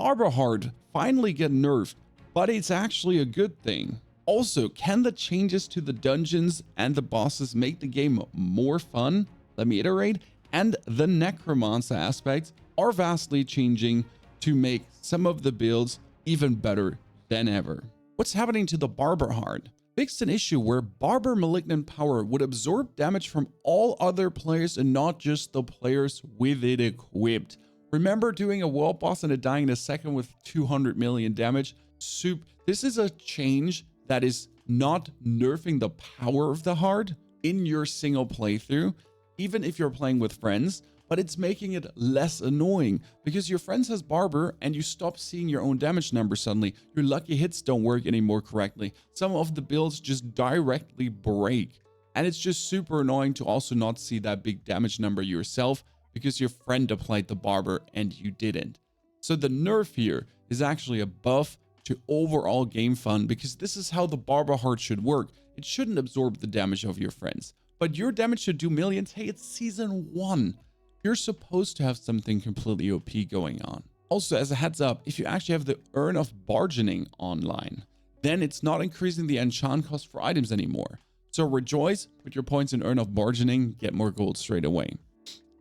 Barber Heart finally get nerfed, but it's actually a good thing. Also, can the changes to the dungeons and the bosses make the game more fun? Let me iterate. And the Necromancer aspects are vastly changing to make some of the builds even better than ever. What's happening to the Barber Heart? Fixed an issue where Barber Malignant Power would absorb damage from all other players and not just the players with it equipped. Remember doing a world boss and it dying in a second with 200 million damage? This is a change that is not nerfing the power of the heart in your single playthrough, even if you're playing with friends, but it's making it less annoying because your friends has Barber and you stop seeing your own damage number suddenly. Your lucky hits don't work anymore correctly. Some of the builds just directly break. And it's just super annoying to also not see that big damage number yourself because your friend applied the Barber and you didn't. So the nerf here is actually a buff to overall game fun because this is how the Barber Heart should work. It shouldn't absorb the damage of your friends, but your damage should do millions. Hey, it's season 1. You're supposed to have something completely OP going on. Also, as a heads up, if you actually have the Urn of Bargaining online, then it's not increasing the enchant cost for items anymore. So rejoice, put your points in Urn of Bargaining, get more gold straight away.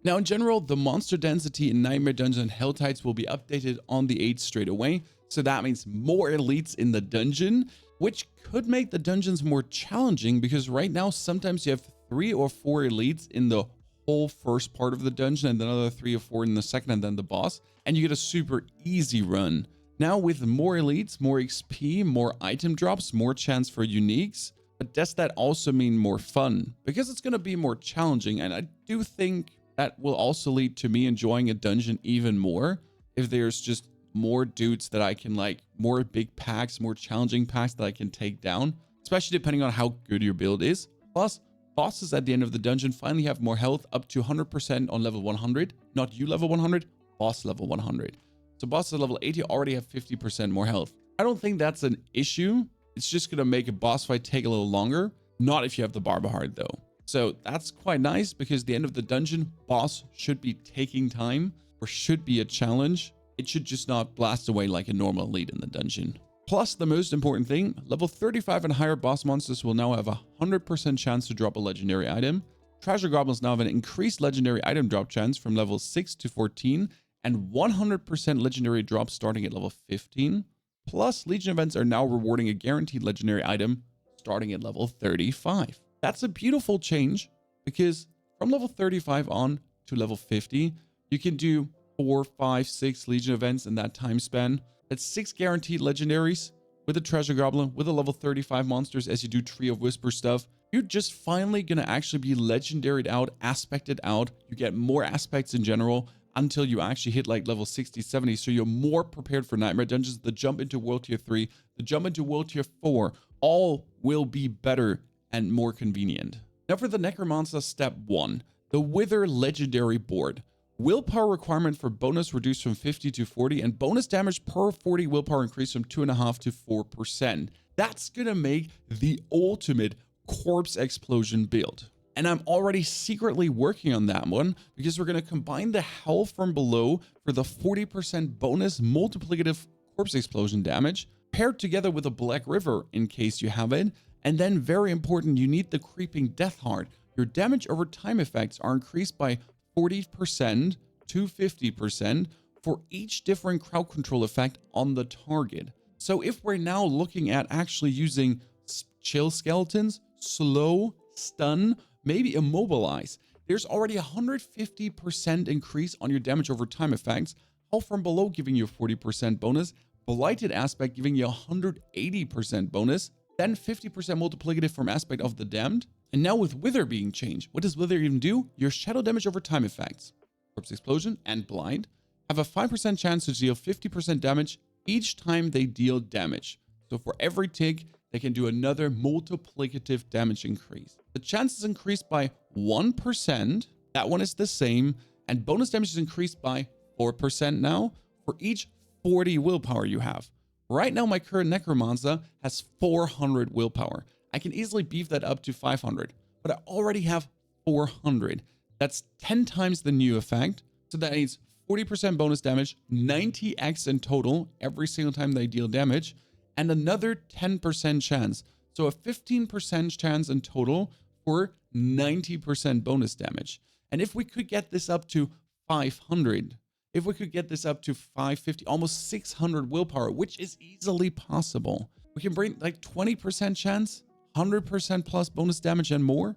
Now, in general, the monster density in Nightmare Dungeon and Hell Tides will be updated on the 8th straight away. So that means more elites in the dungeon, which could make the dungeons more challenging because right now, sometimes you have 3 or 4 elites in the whole first part of the dungeon and then another 3 or 4 in the second and then the boss. And you get a super easy run. Now with more elites, more XP, more item drops, more chance for uniques. But does that also mean more fun? Because it's going to be more challenging. And I do think that will also lead to me enjoying a dungeon even more if there's just more dudes that I can more big packs, more challenging packs that I can take down, especially depending on how good your build is. Plus, bosses at the end of the dungeon finally have more health up to 100% on level 100, not you level 100, boss level 100. So bosses at level 80 already have 50% more health. I don't think that's an issue. It's just going to make a boss fight take a little longer. Not if you have the Barber Heart though. So that's quite nice because the end of the dungeon boss should be taking time or should be a challenge. It should just not blast away like a normal elite in the dungeon. Plus, the most important thing, level 35 and higher boss monsters will now have a 100% chance to drop a legendary item. Treasure Goblins now have an increased legendary item drop chance from level 6 to 14 and 100% legendary drop starting at level 15. Plus, Legion events are now rewarding a guaranteed legendary item starting at level 35. That's a beautiful change because from level 35 on to level 50, you can do 4, 5, 6 Legion events in that time span. That's 6 guaranteed legendaries with a Treasure Goblin, with a level 35 monsters as you do Tree of Whisper stuff. You're just finally going to actually be legendaried out, aspected out. You get more aspects in general until you actually hit like level 60, 70. So you're more prepared for Nightmare Dungeons. The jump into World Tier 3, the jump into World Tier 4, all will be better and more convenient. Now for the Necromancer Step 1, the Wither Legendary Board. Willpower requirement for bonus reduced from 50 to 40 and bonus damage per 40 willpower increased from 2.5 to 4%. That's gonna make the ultimate corpse explosion build. And I'm already secretly working on that one because we're gonna combine the hell from below for the 40% bonus multiplicative corpse explosion damage paired together with a Black River in case you have it. And then very important, you need the Creeping Death Heart. Your damage over time effects are increased by 40% to 50% for each different crowd control effect on the target. So if we're now looking at actually using chill skeletons, slow, stun, maybe immobilize, there's already 150% increase on your damage over time effects. Hell from Below giving you a 40% bonus, Blighted Aspect giving you 180% bonus, then 50% multiplicative from Aspect of the Damned. And now with Wither being changed, what does Wither even do? Your shadow damage over time effects, Corpse Explosion and Blind, have a 5% chance to deal 50% damage each time they deal damage. So for every tick, they can do another multiplicative damage increase. The chance is increased by 1%. That one is the same. And bonus damage is increased by 4% now for each 40 willpower you have. Right now, my current Necromancer has 400 willpower. I can easily beef that up to 500, but I already have 400. That's 10 times the new effect. So that means 40% bonus damage, 90x in total every single time they deal damage, and another 10% chance. So a 15% chance in total for 90% bonus damage. And if we could get this up to 500, if we could get this up to 550, almost 600 willpower, which is easily possible, we can bring like 20% chance, 100% plus bonus damage and more.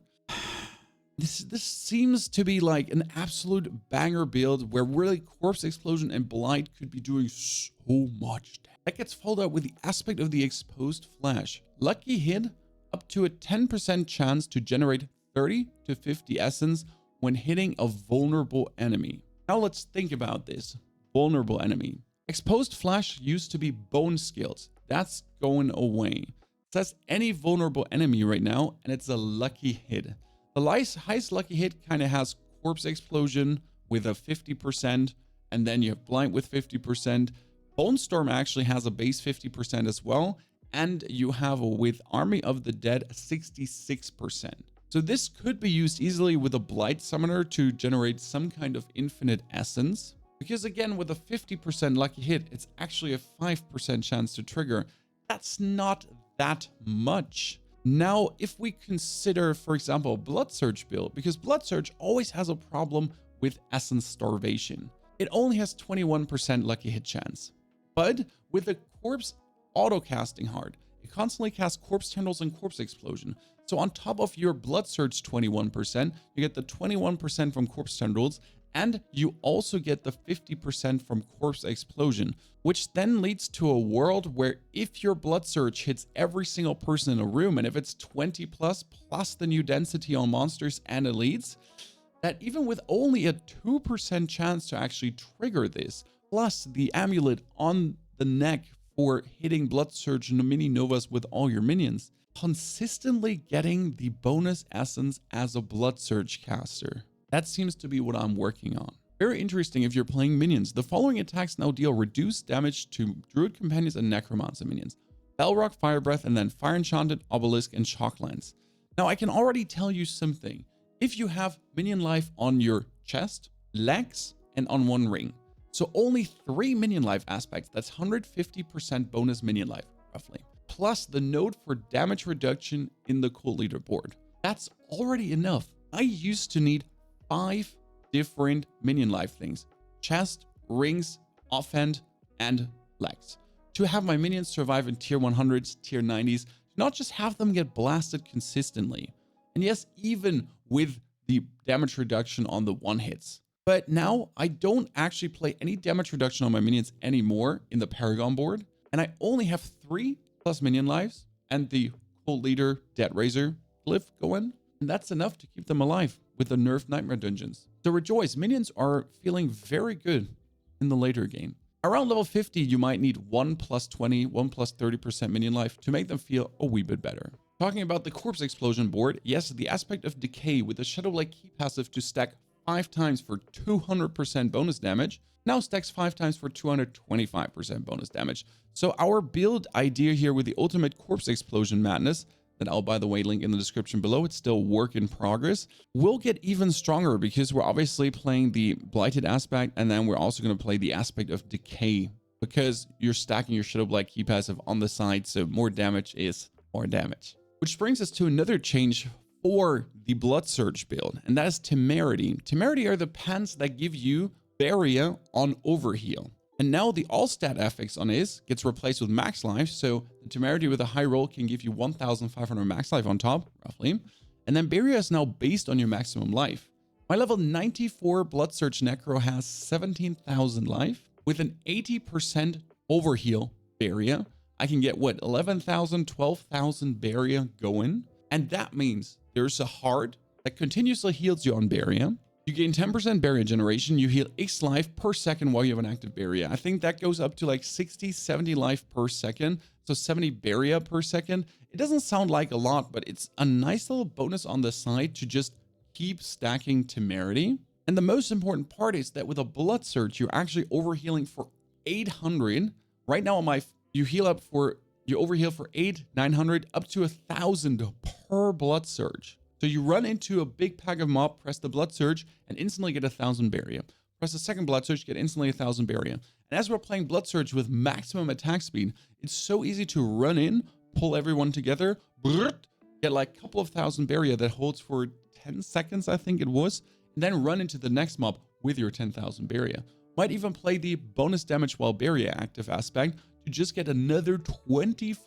This seems to be like an absolute banger build where really Corpse Explosion and Blight could be doing so much damage. That gets followed up with the aspect of the Exposed Flash. Lucky hit, up to a 10% chance to generate 30 to 50 essence when hitting a vulnerable enemy. Now let's think about this. Vulnerable enemy. Exposed Flash used to be bone skills. That's going away. It says any vulnerable enemy right now, and it's a lucky hit. The highest lucky hit kind of has Corpse Explosion with a 50%, and then you have Blight with 50%. Bone Storm actually has a base 50% as well, and you have with Army of the Dead 66%. So this could be used easily with a Blight Summoner to generate some kind of infinite essence. Because again, with a 50% lucky hit, it's actually a 5% chance to trigger. That's not that much. Now, if we consider, for example, Blood Surge build, because Blood Surge always has a problem with essence starvation. It only has 21% lucky hit chance. But with the Corpse auto-casting hard, it constantly casts Corpse Tendrils and Corpse Explosion. So on top of your Blood Surge 21%, you get the 21% from Corpse Tendrils, and you also get the 50% from Corpse Explosion, which then leads to a world where if your Blood Surge hits every single person in a room, and if it's 20 plus the new density on monsters and elites, that even with only a 2% chance to actually trigger this, plus the amulet on the neck for hitting Blood Surge mini novas with all your minions, consistently getting the bonus essence as a Blood Surge caster. That seems to be what I'm working on. Very interesting if you're playing minions. The following attacks now deal reduced damage to Druid Companions and Necromancer minions. Bellrock, Fire Breath, and then Fire Enchanted, Obelisk, and Shocklands. Now I can already tell you something. If you have minion life on your chest, legs, and on one ring, so only 3 minion life aspects, that's 150% bonus minion life, roughly. Plus the node for damage reduction in the cult leader board. That's already enough. I used to need 5 different minion life things: chest, rings, offhand, and legs, to have my minions survive in tier 100s, tier 90s, not just have them get blasted consistently. And yes, even with the damage reduction on the one hits. But now I don't actually play any damage reduction on my minions anymore in the Paragon board, and I only have 3 plus minion lives and the cult leader Dead Razor glyph going, and that's enough to keep them alive with the nerfed Nightmare Dungeons. So rejoice, minions are feeling very good in the later game. Around level 50, you might need 1 plus 20, 1 plus 30% minion life to make them feel a wee bit better. Talking about the Corpse Explosion board, yes, the aspect of Decay with the Shadow-like key passive to stack 5 times for 200% bonus damage, now stacks 5 times for 225% bonus damage. So our build idea here with the ultimate Corpse Explosion madness, that I'll, by the way, link in the description below, it's still work in progress, will get even stronger because we're obviously playing the Blighted aspect, and then we're also going to play the aspect of Decay, because you're stacking your Shadow-like key passive on the side, so more damage is more damage. Which brings us to another change for the Blood Surge build, and that is Temerity. Temerity are the pants that give you barrier on overheal. And now the all stat affix on his gets replaced with max life, so the Temerity with a high roll can give you 1,500 max life on top, roughly. And then barrier is now based on your maximum life. My level 94 Blood Surge Necro has 17,000 life. With an 80% overheal barrier, I can get, what, 11,000, 12,000 barrier going. And that means there's a heart that continuously heals you on barrier. You gain 10% barrier generation. You heal X life per second while you have an active barrier. I think that goes up to like 60, 70 life per second. So 70 barrier per second. It doesn't sound like a lot, but it's a nice little bonus on the side to just keep stacking Temerity. And the most important part is that with a Blood Surge, you're actually overhealing for 800. Right now on my, you overheal for 8, 900, up to 1,000 per Blood Surge. So you run into a big pack of mob, press the Blood Surge, and instantly get 1,000 barrier. press the second Blood Surge, get instantly 1000 barrier. And as we're playing Blood Surge with maximum attack speed, it's so easy to run in, pull everyone together, get like a couple of thousand barrier that holds for 10 seconds, I think it was, and then run into the next mob with your 10,000 barrier. Might even play the bonus damage while barrier active aspect to just get another 25%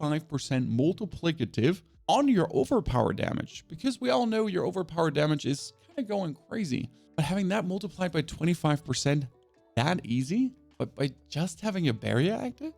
multiplicative on your overpower damage, because we all know your overpower damage is kind of going crazy. But having that multiplied by 25% that easy, but by just having a barrier active?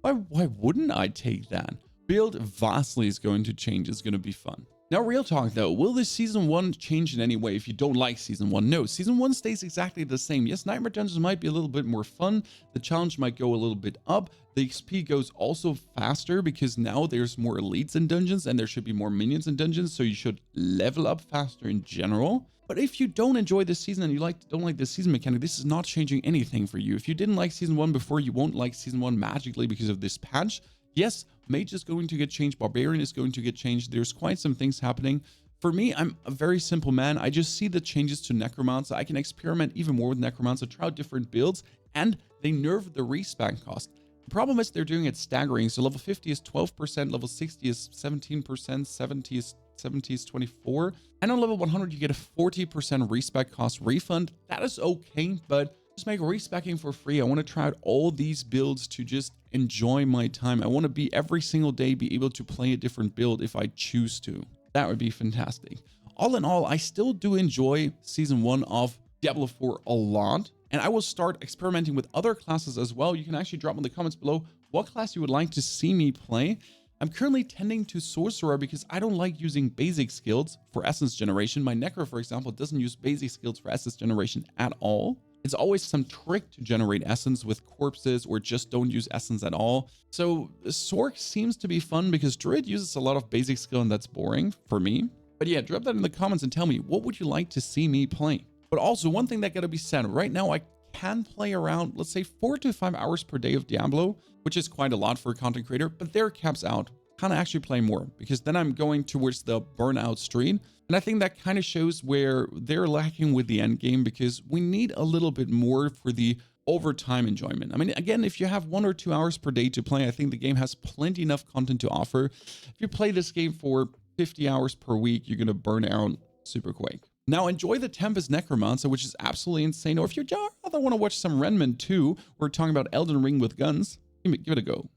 Why wouldn't I take that? Build vastly is going to change. It's going to be fun. Now, real talk though, will this Season 1 change in any way if you don't like Season 1? No, Season 1 stays exactly the same. Yes, Nightmare Dungeons might be a little bit more fun. The challenge might go a little bit up. The XP goes also faster because now there's more elites in dungeons and there should be more minions in dungeons, so you should level up faster in general. But if you don't enjoy this season and you don't like this season mechanic, this is not changing anything for you. If you didn't like Season 1 before, you won't like Season 1 magically because of this patch. Yes, Mage is going to get changed. Barbarian is going to get changed. There's quite some things happening. For me, I'm a very simple man. I just see the changes to Necromancer. I can experiment even more with Necromancer, try out different builds, and they nerfed the respawn cost. The problem is they're doing it staggering. So level 50 is 12%, level 60 is 17%, 70 is 24%. And on level 100, you get a 40% respawn cost refund. That is okay, but just make respecking for free. I want to try out all these builds to just enjoy my time. I want to be every single day be able to play a different build if I choose to. That would be fantastic. All in all, I still do enjoy Season 1 of Diablo 4 a lot, and I will start experimenting with other classes as well. You can actually drop in the comments below what class you would like to see me play. I'm currently tending to Sorcerer because I don't like using basic skills for essence generation. My Necro, for example, doesn't use basic skills for essence generation at all. It's always some trick to generate essence with corpses, or just don't use essence at all. So Sorc seems to be fun because Druid uses a lot of basic skill and that's boring for me. But yeah, drop that in the comments and tell me, what would you like to see me play? But also one thing that gotta be said, right now I can play around, let's say 4 to 5 hours per day of Diablo, which is quite a lot for a content creator, but there caps out. Kind of actually play more because then I'm going towards the burnout stream. And I think that kind of shows where they're lacking with the end game, because we need a little bit more for the overtime enjoyment. I mean, again, if you have 1 or 2 hours per day to play, I think the game has plenty enough content to offer. If you play this game for 50 hours per week, you're going to burn out super quick. Now enjoy the Tempest Necromancer, which is absolutely insane. Or if you rather want to watch some Renman 2, we're talking about Elden Ring with guns, give it a go.